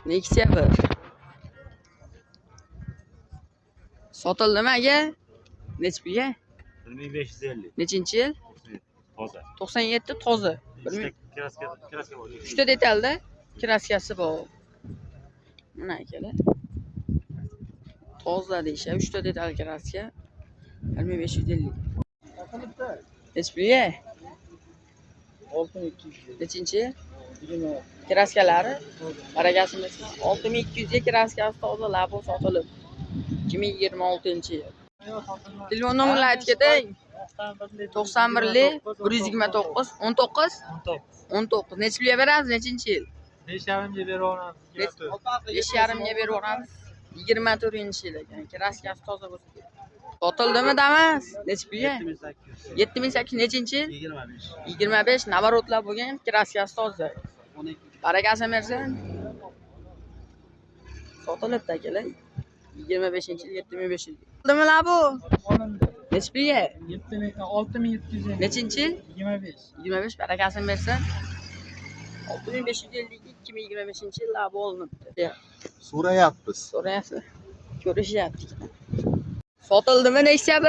Nexia 1. Sotildimi aka? Necha pulga? 1550. Nechinchi yil? Toza. 97 toza. Kraska bor. 3 ta detalda kraskasi bor. Mana akalar. Toza deyishadi. 3 ta detal kraska. 1550. Necha pulga? 6200. Nechinchi yil? Kraskalari barakasini 6200 ga kraskasi toza labo sotilib. 2026-yil. Telefon nomerlarini aytib ketay. 91 129 19 19. Necha pulga beramiz? Nechinchi yil? 5,5 berib olamiz. 5,5 ga berib olamiz. 24-yil ekan. Kraskasi toza bo'lsa kerak. Sotildimi damas? Necha pulga? 7800. Nechinchi yil? 25. 25. Navarotlar bo'lgan, kraskasi toza. Barakasini bersin. Sotilibdi akalar. 25-yil 7500. Soldimi la bu? Necha pulga? 6700. Nechinchi yil? 25. 25. Barakasini bersin. 6550 2025-yil labo olinibdi. So'rayapmiz. So'rayapsiz. Ko'rishyapti. Sotildimi Nexia 1?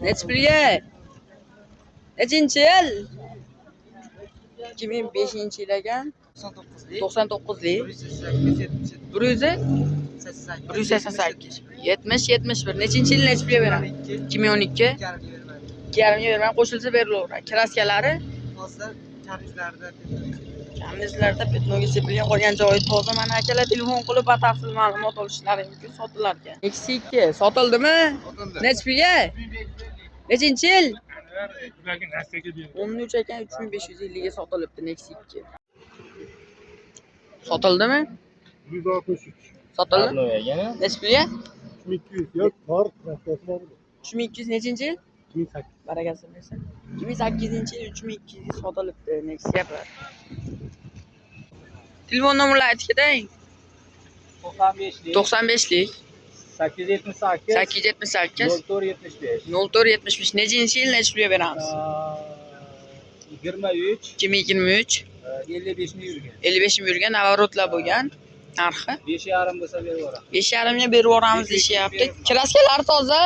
Necha pulga? Nechinchi yil? 2005-yil ekan. 99lik. 188. 70-71. Nechinchi yil necha pulga beramiz? 2012. 2,5 ga bermay qo'shilsa berilaveradi. Kraskalari Hozir kamizlarda kamizlarda petnoga sepilgan qolgan joyi toza. Mana akalar telefon qilib batafsil ma'lumot olishlari mumkin, sotilar ekan. X2 sotildimi? Necha pulga? Nechinchi yil? 13 ekan, 3550 ga sotilibdi Nexia 2. Sotildimi? 163. Sotildi. Necha pulga? 200 yo'q, bor, kraskasi bor. 3200 nechinchi yil? 2008. Barakasi bersin. 2008-yil 3200 ga sotilibdi Nexia 1. Telefon nomerlarini aytib ketay. 95lik 95lik 878 878 0475 0475. Nechinchi yil necha pulga beramiz? 23 2023 55 ni yurgan. 55 ming yurgan navarotlar bo'lgan. Narxi 5,5 bo'lsa berib yuboramiz. 5,5 ga berib yuboramiz deyapti. Kraskalari toza.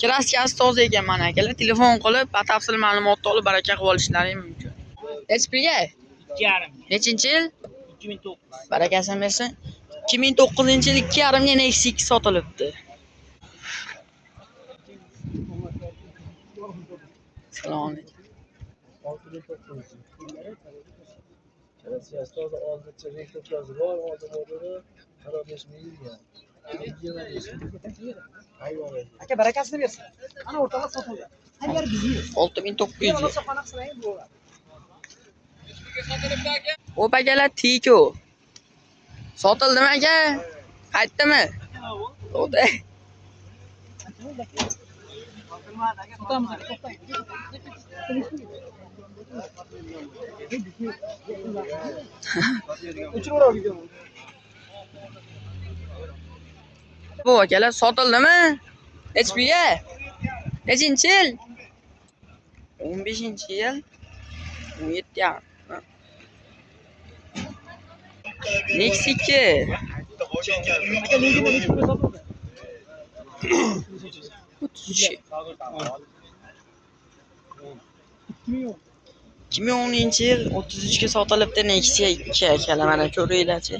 Kraskasi toza ekan mana akalar. Telefon qilib batafsil ma'lumotni olib baraka qilib olishlari mumkin. Necha pulga? 2,5 Nechinchi yil? 2009. Barakasini bersin. 2009-yil 2,5 ga Nexia 2 sotilibdi. Salom alaykum. Kraskasi toza, oldincha rekordlari bor, oldin modeli 45 ming yurgan. 25. Hayvon. Aka barakasini bersin. Ana o'rtaga sotildi. Agar bizni 6900 ga. qanaqa qilaylik bo'ladi. Xo'p akalar, Tiko. Sotildimi aka? Qaytdimi? O'ta. Bu akalar sotildimi? Necha pulga? Nechinchi yil? 15-yil 17 yarim. Nexia 2. Aka legenda necha pulga sotildi? 33. 2010. 2010-yil 33 ga sotilibdi Nexia 2 akalar, mana ko'ringlarchi.